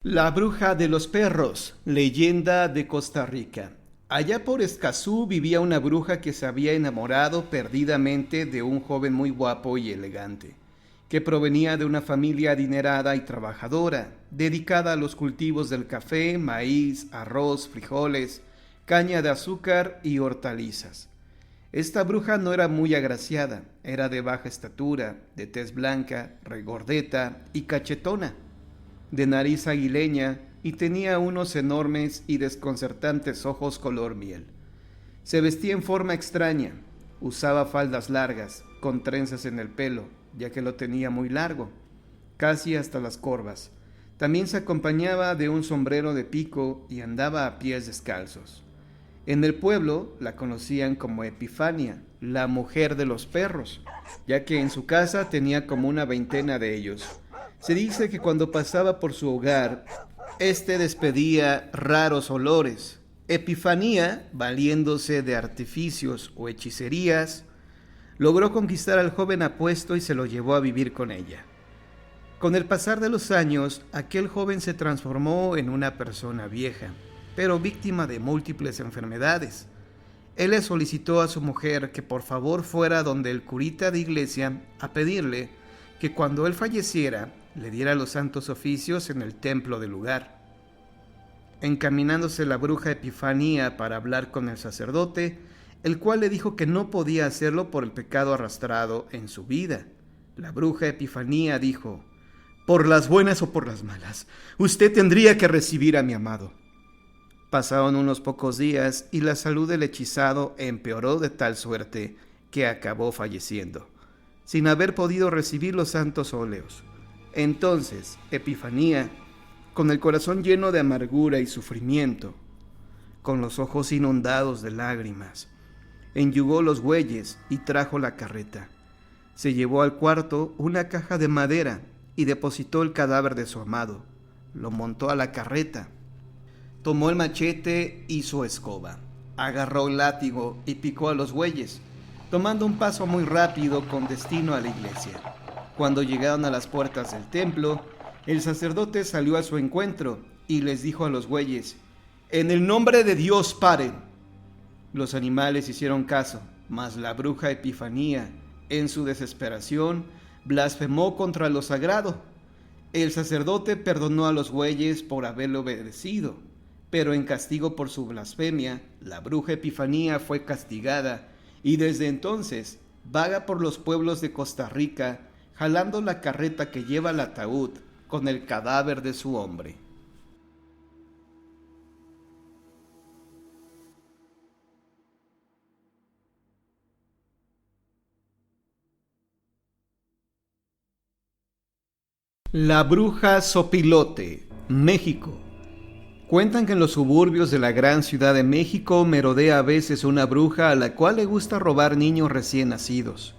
La bruja de los perros, leyenda de Costa Rica. Allá por Escazú vivía una bruja que se había enamorado perdidamente de un joven muy guapo y elegante, que provenía de una familia adinerada y trabajadora, dedicada a los cultivos del café, maíz, arroz, frijoles, caña de azúcar y hortalizas. Esta bruja no era muy agraciada, era de baja estatura, de tez blanca, regordeta y cachetona, de nariz aguileña y tenía unos enormes y desconcertantes ojos color miel. Se vestía en forma extraña, usaba faldas largas, con trenzas en el pelo, ya que lo tenía muy largo, casi hasta las corvas. También se acompañaba de un sombrero de pico y andaba a pies descalzos. En el pueblo la conocían como Epifania, la mujer de los perros, ya que en su casa tenía como una veintena de ellos. Se dice que cuando pasaba por su hogar, éste despedía raros olores. Epifanía, valiéndose de artificios o hechicerías, logró conquistar al joven apuesto y se lo llevó a vivir con ella. Con el pasar de los años, aquel joven se transformó en una persona vieja, pero víctima de múltiples enfermedades. Él le solicitó a su mujer que por favor fuera donde el curita de iglesia a pedirle que cuando él falleciera le diera los santos oficios en el templo del lugar. Encaminándose la bruja Epifanía para hablar con el sacerdote, el cual le dijo que no podía hacerlo por el pecado arrastrado en su vida. La bruja Epifanía dijo: «Por las buenas o por las malas, usted tendría que recibir a mi amado». Pasaron unos pocos días y la salud del hechizado empeoró de tal suerte que acabó falleciendo, sin haber podido recibir los santos óleos. Entonces, Epifanía, con el corazón lleno de amargura y sufrimiento, con los ojos inundados de lágrimas, enyugó los bueyes y trajo la carreta. Se llevó al cuarto una caja de madera y depositó el cadáver de su amado. Lo montó a la carreta. Tomó el machete y su escoba. Agarró el látigo y picó a los bueyes, tomando un paso muy rápido con destino a la iglesia. Cuando llegaron a las puertas del templo, el sacerdote salió a su encuentro y les dijo a los bueyes: «En el nombre de Dios, paren». Los animales hicieron caso, mas la bruja Epifanía, en su desesperación, blasfemó contra lo sagrado. El sacerdote perdonó a los bueyes por haberle obedecido, pero en castigo por su blasfemia, la bruja Epifanía fue castigada y desde entonces vaga por los pueblos de Costa Rica, jalando la carreta que lleva el ataúd con el cadáver de su hombre. La bruja Sopilote, México. Cuentan que en los suburbios de la gran ciudad de México merodea a veces una bruja a la cual le gusta robar niños recién nacidos.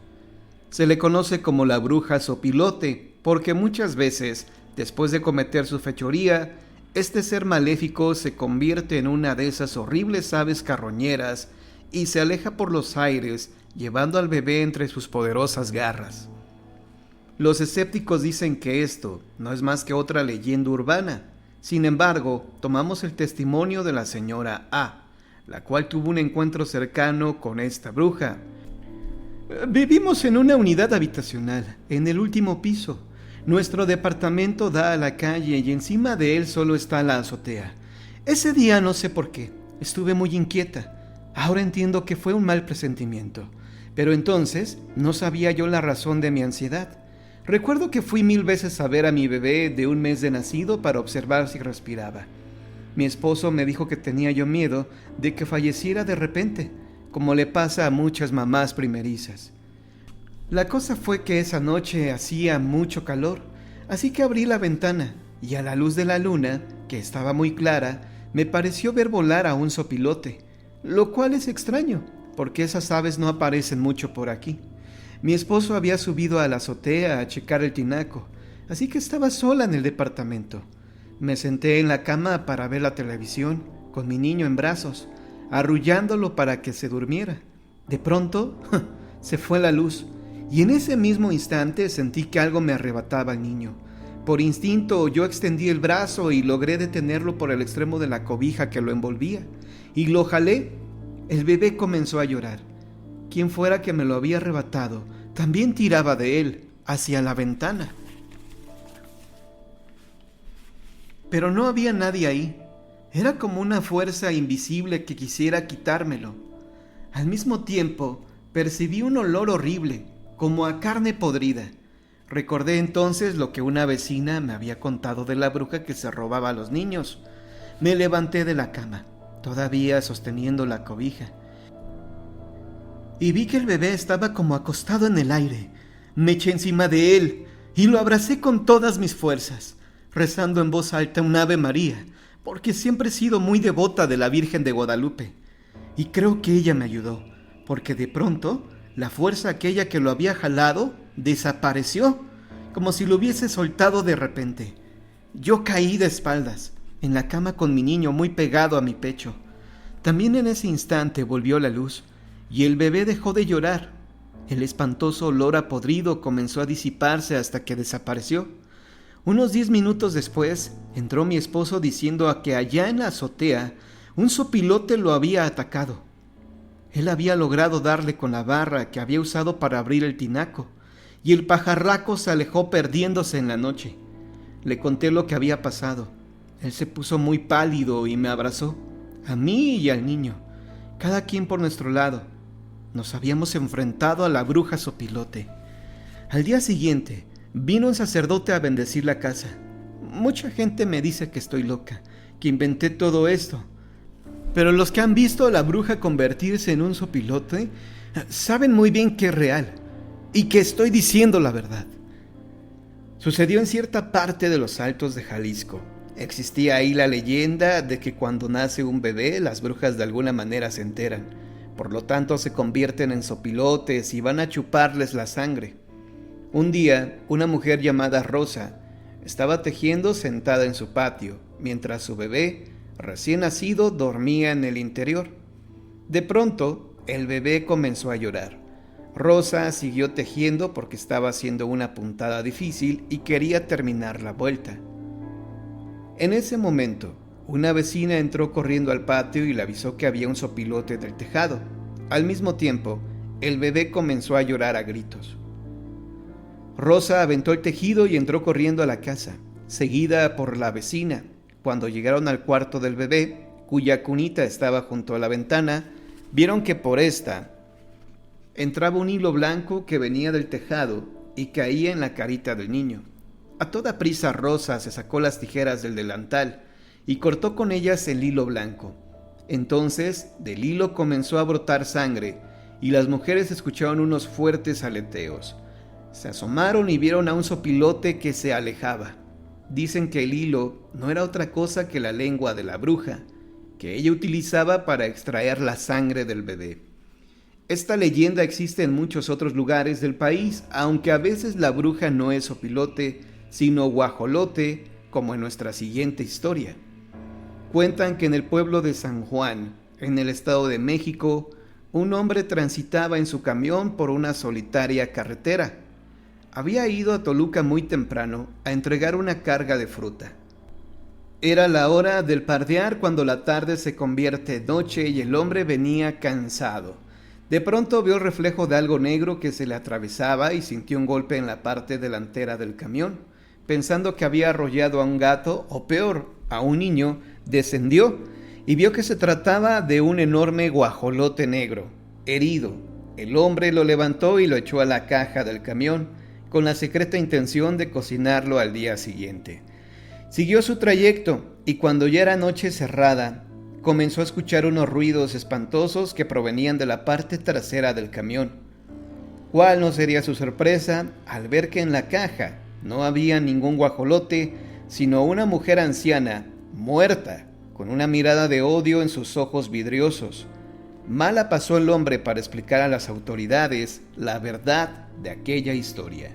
Se le conoce como la bruja Sopilote porque muchas veces, después de cometer su fechoría, este ser maléfico se convierte en una de esas horribles aves carroñeras y se aleja por los aires, llevando al bebé entre sus poderosas garras. Los escépticos dicen que esto no es más que otra leyenda urbana. Sin embargo, tomamos el testimonio de la señora A, la cual tuvo un encuentro cercano con esta bruja. Vivimos en una unidad habitacional, en el último piso. Nuestro departamento da a la calle y encima de él solo está la azotea. Ese día no sé por qué, estuve muy inquieta. Ahora entiendo que fue un mal presentimiento, pero entonces no sabía yo la razón de mi ansiedad. Recuerdo que fui 1000 veces a ver a mi bebé de un mes de nacido para observar si respiraba. Mi esposo me dijo que tenía yo miedo de que falleciera de repente, como le pasa a muchas mamás primerizas. La cosa fue que esa noche hacía mucho calor, así que abrí la ventana y a la luz de la luna, que estaba muy clara, me pareció ver volar a un sopilote, lo cual es extraño, porque esas aves no aparecen mucho por aquí. Mi esposo había subido a la azotea a checar el tinaco, así que estaba sola en el departamento. Me senté en la cama para ver la televisión, con mi niño en brazos, arrullándolo para que se durmiera. De pronto, se fue la luz, y en ese mismo instante sentí que algo me arrebataba al niño. Por instinto yo extendí el brazo y logré detenerlo por el extremo de la cobija que lo envolvía, y lo jalé. El bebé comenzó a llorar. Quien fuera que me lo había arrebatado también tiraba de él hacia la ventana. Pero no había nadie ahí. Era como una fuerza invisible que quisiera quitármelo. Al mismo tiempo, percibí un olor horrible, como a carne podrida. Recordé entonces lo que una vecina me había contado de la bruja que se robaba a los niños. Me levanté de la cama, todavía sosteniendo la cobija, y vi que el bebé estaba como acostado en el aire. Me eché encima de él y lo abracé con todas mis fuerzas, rezando en voz alta un Ave María, porque siempre he sido muy devota de la Virgen de Guadalupe. Y creo que ella me ayudó, porque de pronto la fuerza aquella que lo había jalado desapareció, como si lo hubiese soltado de repente. Yo caí de espaldas, en la cama con mi niño muy pegado a mi pecho. También en ese instante volvió la luz, y el bebé dejó de llorar. El espantoso olor a podrido comenzó a disiparse hasta que desapareció. Unos 10 minutos después, entró mi esposo diciendo a que allá en la azotea un sopilote lo había atacado. Él había logrado darle con la barra que había usado para abrir el tinaco, y el pajarraco se alejó perdiéndose en la noche. Le conté lo que había pasado. Él se puso muy pálido y me abrazó, a mí y al niño, cada quien por nuestro lado. Nos habíamos enfrentado a la bruja sopilote. Al día siguiente, vino un sacerdote a bendecir la casa. Mucha gente me dice que estoy loca, que inventé todo esto. Pero los que han visto a la bruja convertirse en un sopilote saben muy bien que es real y que estoy diciendo la verdad. Sucedió en cierta parte de los Altos de Jalisco. Existía ahí la leyenda de que cuando nace un bebé, las brujas de alguna manera se enteran. Por lo tanto, se convierten en sopilotes y van a chuparles la sangre. Un día, una mujer llamada Rosa estaba tejiendo sentada en su patio, mientras su bebé, recién nacido, dormía en el interior. De pronto, el bebé comenzó a llorar. Rosa siguió tejiendo porque estaba haciendo una puntada difícil y quería terminar la vuelta. En ese momento, una vecina entró corriendo al patio y le avisó que había un sopilote del tejado. Al mismo tiempo, el bebé comenzó a llorar a gritos. Rosa aventó el tejido y entró corriendo a la casa, seguida por la vecina. Cuando llegaron al cuarto del bebé, cuya cunita estaba junto a la ventana, vieron que por esta entraba un hilo blanco que venía del tejado y caía en la carita del niño. A toda prisa Rosa se sacó las tijeras del delantal y cortó con ellas el hilo blanco. Entonces del hilo comenzó a brotar sangre y las mujeres escucharon unos fuertes aleteos. Se asomaron y vieron a un sopilote que se alejaba. Dicen que el hilo no era otra cosa que la lengua de la bruja, que ella utilizaba para extraer la sangre del bebé. Esta leyenda existe en muchos otros lugares del país, aunque a veces la bruja no es sopilote, sino guajolote, como en nuestra siguiente historia. Cuentan que en el pueblo de San Juan, en el Estado de México, un hombre transitaba en su camión por una solitaria carretera. Había ido a Toluca muy temprano a entregar una carga de fruta. Era la hora del pardear cuando la tarde se convierte en noche y el hombre venía cansado. De pronto vio el reflejo de algo negro que se le atravesaba y sintió un golpe en la parte delantera del camión. Pensando que había arrollado a un gato, o peor, a un niño, descendió y vio que se trataba de un enorme guajolote negro, herido. El hombre lo levantó y lo echó a la caja del camión, con la secreta intención de cocinarlo al día siguiente. Siguió su trayecto y cuando ya era noche cerrada, comenzó a escuchar unos ruidos espantosos que provenían de la parte trasera del camión. ¿Cuál no sería su sorpresa al ver que en la caja no había ningún guajolote, sino una mujer anciana, muerta, con una mirada de odio en sus ojos vidriosos? Mala pasó el hombre para explicar a las autoridades la verdad de aquella historia.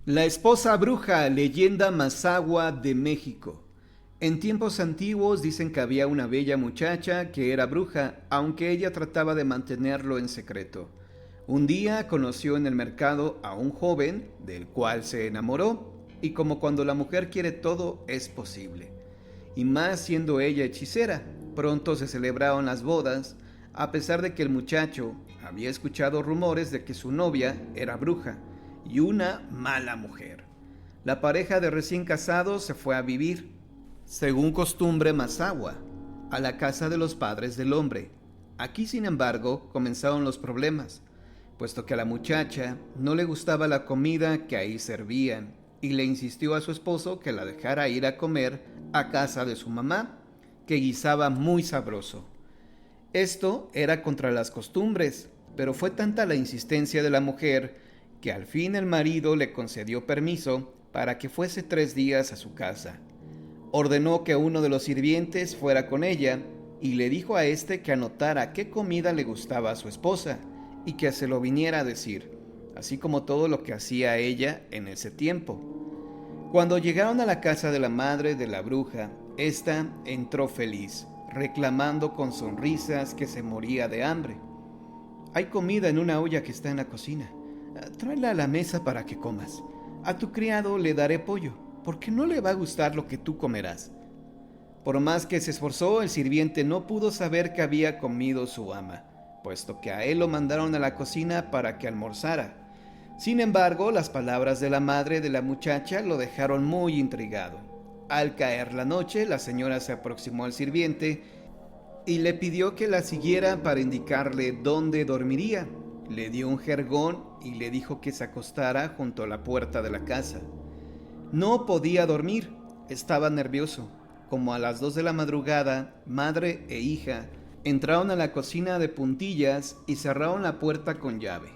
La esposa bruja, leyenda mazahua de México. En tiempos antiguos dicen que había una bella muchacha que era bruja, aunque ella trataba de mantenerlo en secreto. Un día conoció en el mercado a un joven, del cual se enamoró, y como cuando la mujer quiere todo, es posible. Y más siendo ella hechicera, pronto se celebraron las bodas, a pesar de que el muchacho había escuchado rumores de que su novia era bruja y una mala mujer. La pareja de recién casados se fue a vivir, según costumbre mazahua, a la casa de los padres del hombre. Aquí, sin embargo, comenzaron los problemas, puesto que a la muchacha no le gustaba la comida que ahí servían y le insistió a su esposo que la dejara ir a comer a casa de su mamá, que guisaba muy sabroso. Esto era contra las costumbres, pero fue tanta la insistencia de la mujer que al fin el marido le concedió permiso para que fuese 3 días a su casa. Ordenó que uno de los sirvientes fuera con ella y le dijo a éste que anotara qué comida le gustaba a su esposa y que se lo viniera a decir, así como todo lo que hacía ella en ese tiempo. Cuando llegaron a la casa de la madre de la bruja, ésta entró feliz, reclamando con sonrisas que se moría de hambre. «Hay comida en una olla que está en la cocina. Tráela a la mesa para que comas. A tu criado le daré pollo, porque no le va a gustar lo que tú comerás». Por más que se esforzó, el sirviente no pudo saber que había comido su ama, puesto que a él lo mandaron a la cocina para que almorzara. Sin embargo, las palabras de la madre de la muchacha lo dejaron muy intrigado. Al caer la noche, la señora se aproximó al sirviente y le pidió que la siguiera para indicarle dónde dormiría. Le dio un jergón y le dijo que se acostara junto a la puerta de la casa. No podía dormir, estaba nervioso. Como a las 2 de la madrugada, madre e hija entraron a la cocina de puntillas y cerraron la puerta con llave.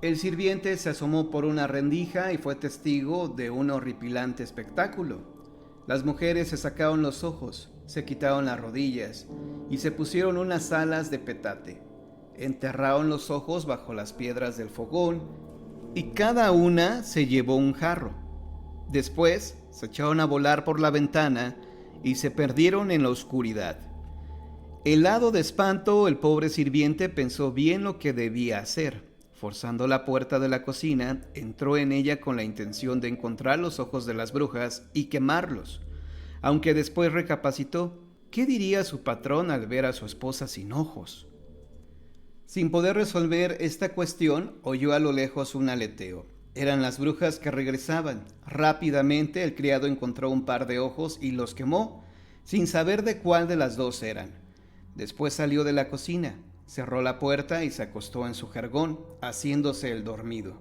El sirviente se asomó por una rendija y fue testigo de un horripilante espectáculo. Las mujeres se sacaron los ojos, se quitaron las rodillas y se pusieron unas alas de petate. Enterraron los ojos bajo las piedras del fogón y cada una se llevó un jarro. Después se echaron a volar por la ventana y se perdieron en la oscuridad. Helado de espanto, el pobre sirviente pensó bien lo que debía hacer. Forzando la puerta de la cocina, entró en ella con la intención de encontrar los ojos de las brujas y quemarlos, aunque después recapacitó. ¿Qué diría su patrón al ver a su esposa sin ojos? Sin poder resolver esta cuestión, oyó a lo lejos un aleteo. Eran las brujas que regresaban. Rápidamente el criado encontró un par de ojos y los quemó, sin saber de cuál de las dos eran. Después salió de la cocina, cerró la puerta y se acostó en su jergón, haciéndose el dormido.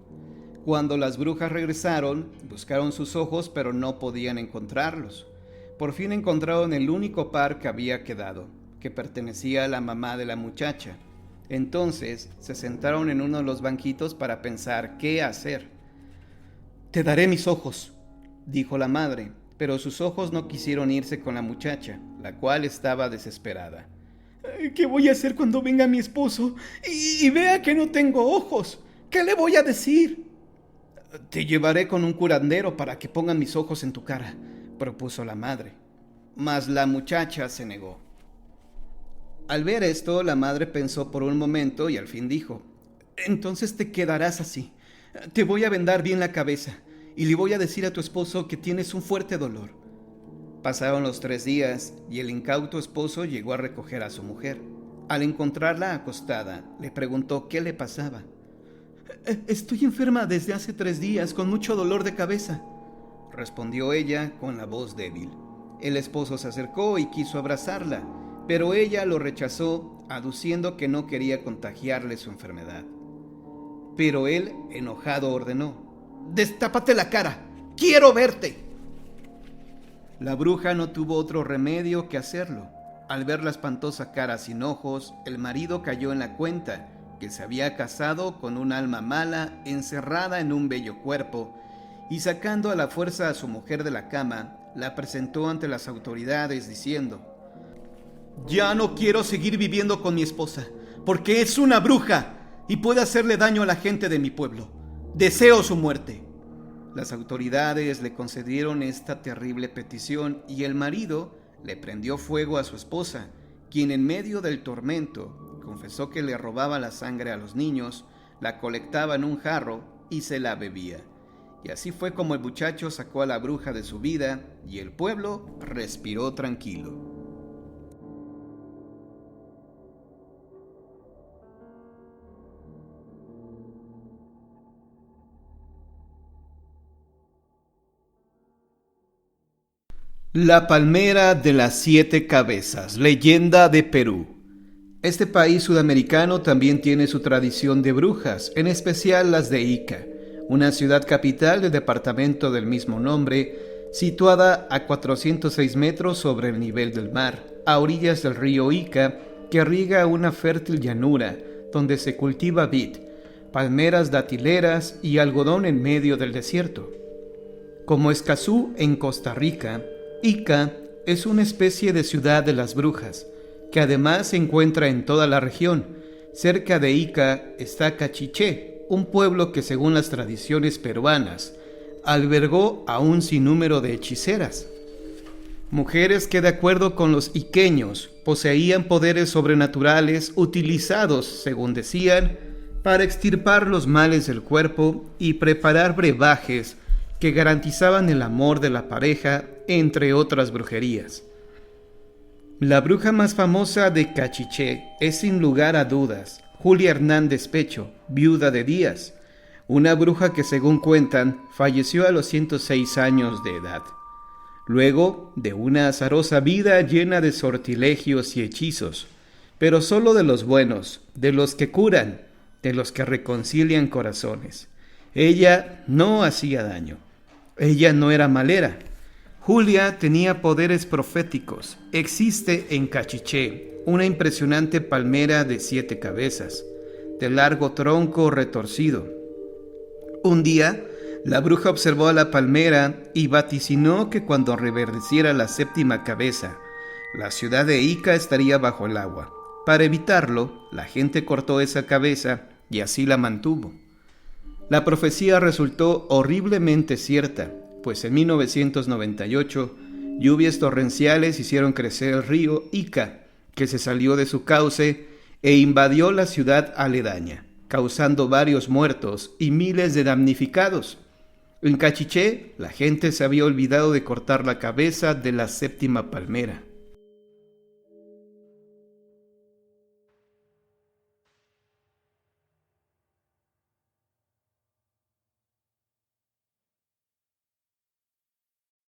Cuando las brujas regresaron, buscaron sus ojos, pero no podían encontrarlos. Por fin encontraron el único par que había quedado, que pertenecía a la mamá de la muchacha. Entonces se sentaron en uno de los banquitos para pensar qué hacer. «Te daré mis ojos», dijo la madre, pero sus ojos no quisieron irse con la muchacha, la cual estaba desesperada. «¿Qué voy a hacer cuando venga mi esposo y vea que no tengo ojos? ¿Qué le voy a decir?» «Te llevaré con un curandero para que ponga mis ojos en tu cara», propuso la madre. Mas la muchacha se negó. Al ver esto, la madre pensó por un momento y al fin dijo: «Entonces te quedarás así. Te voy a vendar bien la cabeza y le voy a decir a tu esposo que tienes un fuerte dolor». Pasaron los 3 días y el incauto esposo llegó a recoger a su mujer. Al encontrarla acostada, le preguntó qué le pasaba. «Estoy enferma desde hace 3 días con mucho dolor de cabeza», respondió ella con la voz débil. El esposo se acercó y quiso abrazarla, pero ella lo rechazó, aduciendo que no quería contagiarle su enfermedad. Pero él, enojado, ordenó: «Destápate la cara, quiero verte». La bruja no tuvo otro remedio que hacerlo. Al ver la espantosa cara sin ojos, el marido cayó en la cuenta que se había casado con un alma mala encerrada en un bello cuerpo, y sacando a la fuerza a su mujer de la cama, la presentó ante las autoridades diciendo: «Ya no quiero seguir viviendo con mi esposa, porque es una bruja y puede hacerle daño a la gente de mi pueblo. Deseo su muerte». Las autoridades le concedieron esta terrible petición y el marido le prendió fuego a su esposa, quien en medio del tormento confesó que le robaba la sangre a los niños, la colectaba en un jarro y se la bebía. Y así fue como el muchacho sacó a la bruja de su vida y el pueblo respiró tranquilo. La palmera de las 7 cabezas, leyenda de Perú. Este país sudamericano también tiene su tradición de brujas, en especial las de Ica, una ciudad capital del departamento del mismo nombre, situada a 406 metros sobre el nivel del mar, a orillas del río Ica, que riega una fértil llanura donde se cultiva vid, palmeras datileras y algodón en medio del desierto. Como Escazú en Costa Rica, Ica es una especie de ciudad de las brujas, que además se encuentra en toda la región. Cerca de Ica está Cachiché, un pueblo que según las tradiciones peruanas, albergó a un sinnúmero de hechiceras. Mujeres que de acuerdo con los iqueños poseían poderes sobrenaturales utilizados, según decían, para extirpar los males del cuerpo y preparar brebajes que garantizaban el amor de la pareja, entre otras brujerías. La bruja más famosa de Cachiché es sin lugar a dudas Julia Hernández Pecho, viuda de Díaz, una bruja que según cuentan falleció a los 106 años de edad, luego de una azarosa vida llena de sortilegios y hechizos, pero solo de los buenos, de los que curan, de los que reconcilian corazones. Ella no hacía daño. Ella no era malera. Julia tenía poderes proféticos. Existe en Cachiché una impresionante palmera de 7 cabezas, de largo tronco retorcido. Un día, la bruja observó a la palmera y vaticinó que cuando reverdeciera la 7ª cabeza, la ciudad de Ica estaría bajo el agua. Para evitarlo, la gente cortó esa cabeza y así la mantuvo. La profecía resultó horriblemente cierta, pues en 1998 lluvias torrenciales hicieron crecer el río Ica, que se salió de su cauce e invadió la ciudad aledaña, causando varios muertos y miles de damnificados. En Cachiché, la gente se había olvidado de cortar la cabeza de la 7ª palmera.